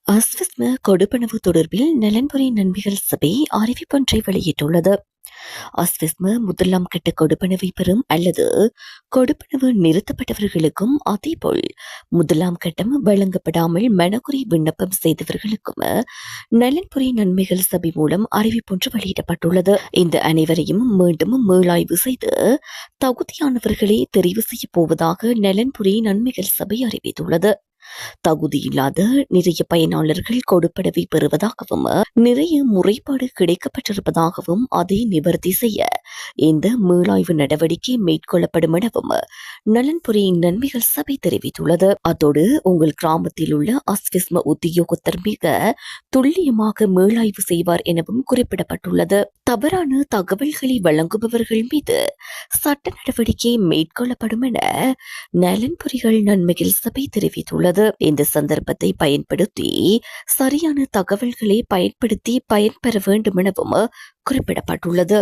அஸ்விஸ்ம கொடுப்பனவு தொடர்பில் நலன்புரி நன்மைகள் சபை அறிவிப்பொன்றை வெளியிட்டுள்ளது. அஸ்விஸ்ம முதலாம் கட்ட கொடுப்பனவை பெறும் அல்லது கொடுப்பனவு நிறுத்தப்பட்டவர்களுக்கும் அதேபோல் முதலாம் கட்டம் வழங்கப்படாமல் மனக்குறை விண்ணப்பம் செய்தவர்களுக்கும் நலன்புரி நன்மைகள் சபை மூலம் அறிவிப்பொன்று வெளியிடப்பட்டுள்ளது. இந்த அனைவரையும் மீண்டும் மீளாய்வு செய்து தகுதியானவர்களை தெரிவு செய்யப் போவதாக நலன்புரி நன்மைகள் சபை அறிவித்துள்ளது. தகுதியில்லாத நிறைய பயனாளர்கள் கொடுப்பனவை பெறுவதாகவும் நிறைய முறைப்பாடு கிடைக்கப்பட்டிருப்பதாகவும் அதை நிவர்த்தி செய்ய இந்த மீளாய்வு நடவடிக்கை மேற்கொள்ளப்படும் எனவும் நலன்புரி நன்மைகள் சபை தெரிவித்துள்ளது. அத்தோடு உங்கள் கிராமத்தில் உள்ள அஸ்விஸ்ம உத்தியோகத்தர் மிக துல்லியமாக மீளாய்வு செய்வார் எனவும் குறிப்பிடப்பட்டுள்ளது. தவறான தகவல்களை வழங்குபவர்கள் மீது சட்ட நடவடிக்கை மேற்கொள்ளப்படும் என நலன்புரிகள் நன்மைகள் சபை தெரிவித்துள்ளது. இந்த சந்தர்ப்பத்தை பயன்படுத்தி சரியான தகவல்களை பயன்படுத்தி பயன்பெற வேண்டும் எனவும் குறிப்பிடப்பட்டுள்ளது.